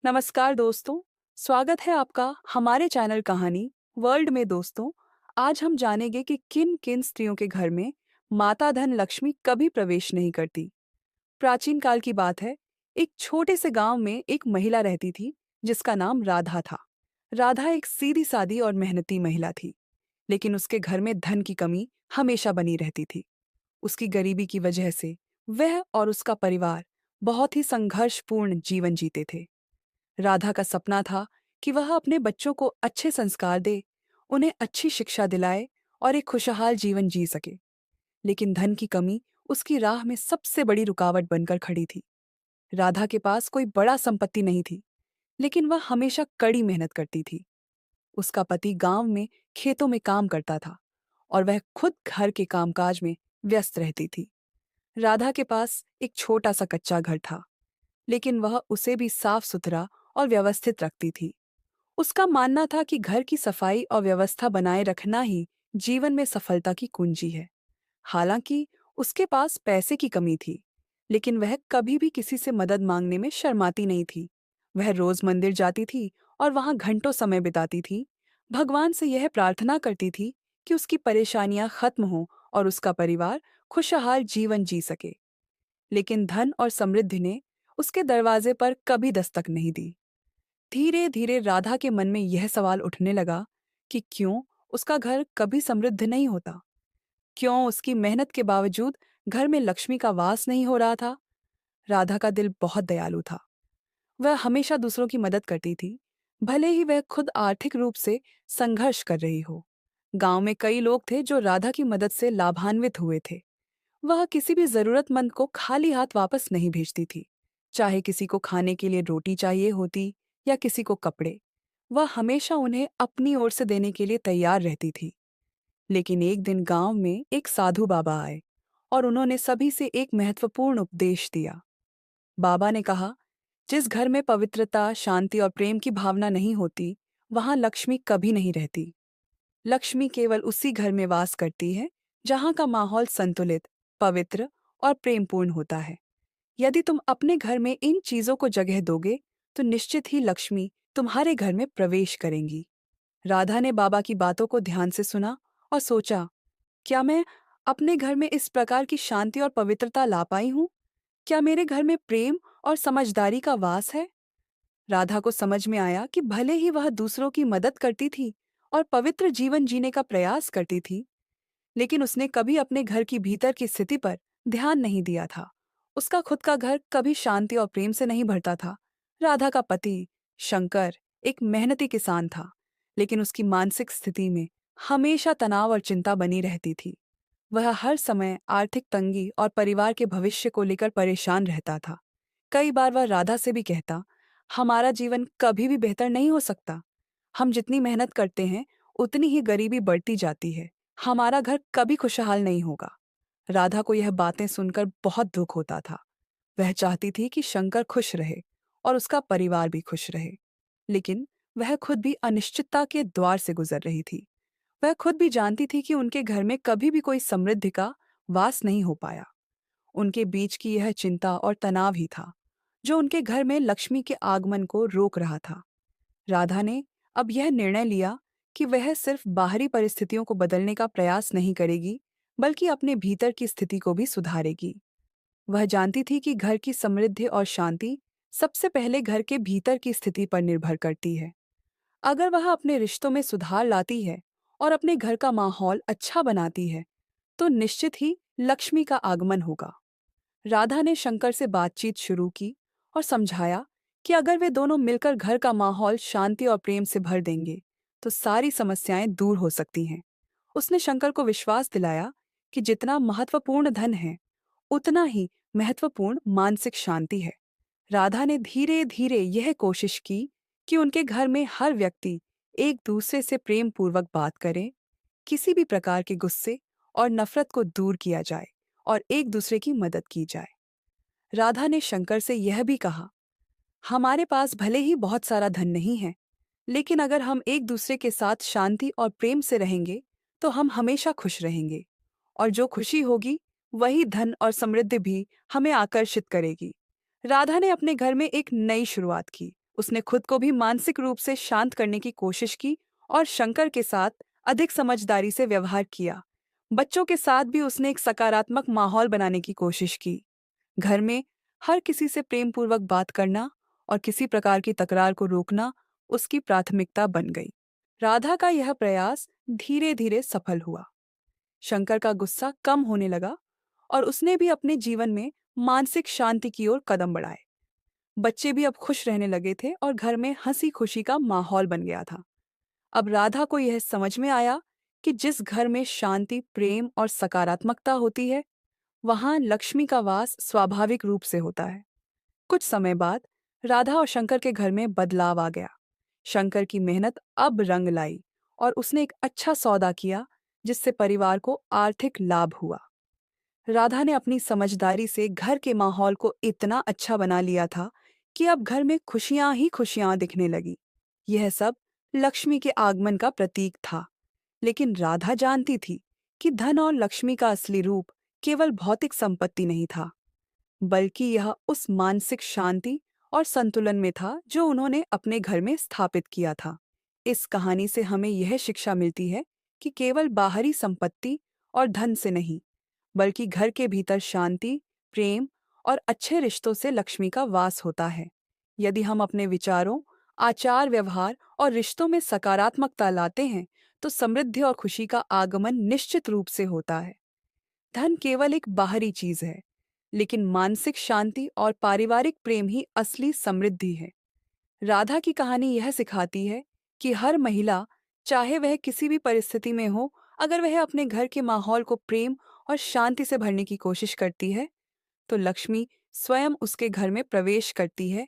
नमस्कार दोस्तों। स्वागत है आपका हमारे चैनल कहानी वर्ल्ड में। दोस्तों, आज हम जानेंगे कि किन किन स्त्रियों के घर में माता धन लक्ष्मी कभी प्रवेश नहीं करती। प्राचीन काल की बात है। एक छोटे से गांव में एक महिला रहती थी जिसका नाम राधा था। राधा एक सीधी सादी और मेहनती महिला थी, लेकिन उसके घर में धन की कमी हमेशा बनी रहती थी। उसकी गरीबी की वजह से वह और उसका परिवार बहुत ही संघर्षपूर्ण जीवन जीते थे। राधा का सपना था कि वह अपने बच्चों को अच्छे संस्कार दे, उन्हें अच्छी शिक्षा दिलाए और एक खुशहाल जीवन जी सके। लेकिन धन की कमी उसकी राह में सबसे बड़ी रुकावट बनकर खड़ी थी। राधा के पास कोई बड़ा संपत्ति नहीं थी, लेकिन वह हमेशा कड़ी मेहनत करती थी। उसका पति गांव में खेतों में काम करता था और वह खुद घर के कामकाज में व्यस्त रहती थी। राधा के पास एक छोटा सा कच्चा घर था, लेकिन वह उसे भी साफ सुथरा और व्यवस्थित रखती थी। उसका मानना था कि घर की सफाई और व्यवस्था बनाए रखना ही जीवन में सफलता की कुंजी है। हालांकि उसके पास पैसे की कमी थी, लेकिन वह कभी भी किसी से मदद मांगने में शर्माती नहीं थी। वह रोज मंदिर जाती थी और वहां घंटों समय बिताती थी। भगवान से यह प्रार्थना करती थी कि उसकी परेशानियां खत्म हों और उसका परिवार खुशहाल जीवन जी सके। लेकिन धन और समृद्धि ने उसके दरवाजे पर कभी दस्तक नहीं दी। धीरे धीरे राधा के मन में यह सवाल उठने लगा कि क्यों उसका घर कभी समृद्ध नहीं होता। क्यों उसकी मेहनत के बावजूद घर में लक्ष्मी का वास नहीं हो रहा था। राधा का दिल बहुत दयालु था। वह हमेशा दूसरों की मदद करती थी, भले ही वह खुद आर्थिक रूप से संघर्ष कर रही हो। गांव में कई लोग थे जो राधा की मदद से लाभान्वित हुए थे। वह किसी भी जरूरतमंद को खाली हाथ वापस नहीं भेजती थी, चाहे किसी को खाने के लिए रोटी चाहिए होती या किसी को कपड़े। वह हमेशा उन्हें अपनी ओर से देने के लिए तैयार रहती थी। लेकिन एक दिन गांव में एक साधु बाबा आए और उन्होंने सभी से एक महत्वपूर्ण उपदेश दिया। बाबा ने कहा, जिस घर में पवित्रता, शांति और प्रेम की भावना नहीं होती, वहां लक्ष्मी कभी नहीं रहती। लक्ष्मी केवल उसी घर में वास करती है जहां का माहौल संतुलित, पवित्र और प्रेमपूर्ण होता है। यदि तुम अपने घर में इन चीजों को जगह दोगे, तो निश्चित ही लक्ष्मी तुम्हारे घर में प्रवेश करेंगी। राधा ने बाबा की बातों को ध्यान से सुना और सोचा, क्या मैं अपने घर में इस प्रकार की शांति और पवित्रता ला पाई हूँ? क्या मेरे घर में प्रेम और समझदारी का वास है? राधा को समझ में आया कि भले ही वह दूसरों की मदद करती थी और पवित्र जीवन जीने का प्रयास करती थी, लेकिन उसने कभी अपने घर की भीतर की स्थिति पर ध्यान नहीं दिया था। उसका खुद का घर कभी शांति और प्रेम से नहीं भरता था। राधा का पति शंकर एक मेहनती किसान था, लेकिन उसकी मानसिक स्थिति में हमेशा तनाव और चिंता बनी रहती थी। वह हर समय आर्थिक तंगी और परिवार के भविष्य को लेकर परेशान रहता था। कई बार वह राधा से भी कहता, हमारा जीवन कभी भी बेहतर नहीं हो सकता। हम जितनी मेहनत करते हैं, उतनी ही गरीबी बढ़ती जाती है। हमारा घर कभी खुशहाल नहीं होगा। राधा को यह बातें सुनकर बहुत दुख होता था। वह चाहती थी कि शंकर खुश रहे और उसका परिवार भी खुश रहे, लेकिन वह खुद भी अनिश्चितता के द्वार से गुजर रही थी। वह खुद भी जानती थी कि उनके घर में कभी भी कोई समृद्धि का वास नहीं हो पाया। उनके बीच की यह चिंता और तनाव ही था जो उनके घर में लक्ष्मी के आगमन को रोक रहा था। राधा ने अब यह निर्णय लिया कि वह सिर्फ बाहरी परिस्थितियों को बदलने का प्रयास नहीं करेगी, बल्कि अपने भीतर की स्थिति को भी सुधारेगी। वह जानती थी कि घर की समृद्धि और शांति सबसे पहले घर के भीतर की स्थिति पर निर्भर करती है। अगर वह अपने रिश्तों में सुधार लाती है और अपने घर का माहौल अच्छा बनाती है, तो निश्चित ही लक्ष्मी का आगमन होगा। राधा ने शंकर से बातचीत शुरू की और समझाया कि अगर वे दोनों मिलकर घर का माहौल शांति और प्रेम से भर देंगे, तो सारी समस्याएं दूर हो सकती हैं। उसने शंकर को विश्वास दिलाया कि जितना महत्वपूर्ण धन है, उतना ही महत्वपूर्ण मानसिक शांति है। राधा ने धीरे धीरे यह कोशिश की कि उनके घर में हर व्यक्ति एक दूसरे से प्रेम पूर्वक बात करे, किसी भी प्रकार के गुस्से और नफरत को दूर किया जाए और एक दूसरे की मदद की जाए। राधा ने शंकर से यह भी कहा, हमारे पास भले ही बहुत सारा धन नहीं है, लेकिन अगर हम एक दूसरे के साथ शांति और प्रेम से रहेंगे, तो हम हमेशा खुश रहेंगे। और जो खुशी होगी, वही धन और समृद्धि भी हमें आकर्षित करेगी। राधा ने अपने घर में एक नई शुरुआत की। उसने खुद को भी मानसिक रूप से शांत करने की कोशिश की और शंकर के साथ अधिक समझदारी से व्यवहार किया। बच्चों के साथ भी उसने एक सकारात्मक माहौल बनाने की कोशिश की। घर में हर किसी से प्रेम पूर्वक बात करना और किसी प्रकार की तकरार को रोकना उसकी प्राथमिकता बन गई। राधा का यह प्रयास धीरे धीरे सफल हुआ। शंकर का गुस्सा कम होने लगा और उसने भी अपने जीवन में मानसिक शांति की ओर कदम बढ़ाए। बच्चे भी अब खुश रहने लगे थे और घर में हंसी खुशी का माहौल बन गया था। अब राधा को यह समझ में आया कि जिस घर में शांति, प्रेम और सकारात्मकता होती है, वहां लक्ष्मी का वास स्वाभाविक रूप से होता है। कुछ समय बाद राधा और शंकर के घर में बदलाव आ गया। शंकर की मेहनत अब रंग लाई और उसने एक अच्छा सौदा किया जिससे परिवार को आर्थिक लाभ हुआ। राधा ने अपनी समझदारी से घर के माहौल को इतना अच्छा बना लिया था कि अब घर में खुशियां ही खुशियां दिखने लगी। यह सब लक्ष्मी के आगमन का प्रतीक था। लेकिन राधा जानती थी कि धन और लक्ष्मी का असली रूप केवल भौतिक संपत्ति नहीं था, बल्कि यह उस मानसिक शांति और संतुलन में था जो उन्होंने अपने घर में स्थापित किया था। इस कहानी से हमें यह शिक्षा मिलती है कि केवल बाहरी संपत्ति और धन से नहीं, बल्कि घर के भीतर शांति, प्रेम और अच्छे रिश्तों से लक्ष्मी का वास होता है। यदि हम अपने विचारों, आचार व्यवहार और रिश्तों में सकारात्मकता लाते हैं, तो समृद्धि और खुशी का आगमन निश्चित रूप से होता है। धन केवल एक बाहरी चीज है, लेकिन मानसिक शांति और पारिवारिक प्रेम ही असली समृद्धि है। राधा की कहानी यह सिखाती है कि हर महिला, चाहे वह किसी भी परिस्थिति में हो, अगर वह अपने घर के माहौल को प्रेम और शांति से भरने की कोशिश करती है, तो लक्ष्मी स्वयं उसके घर में प्रवेश करती है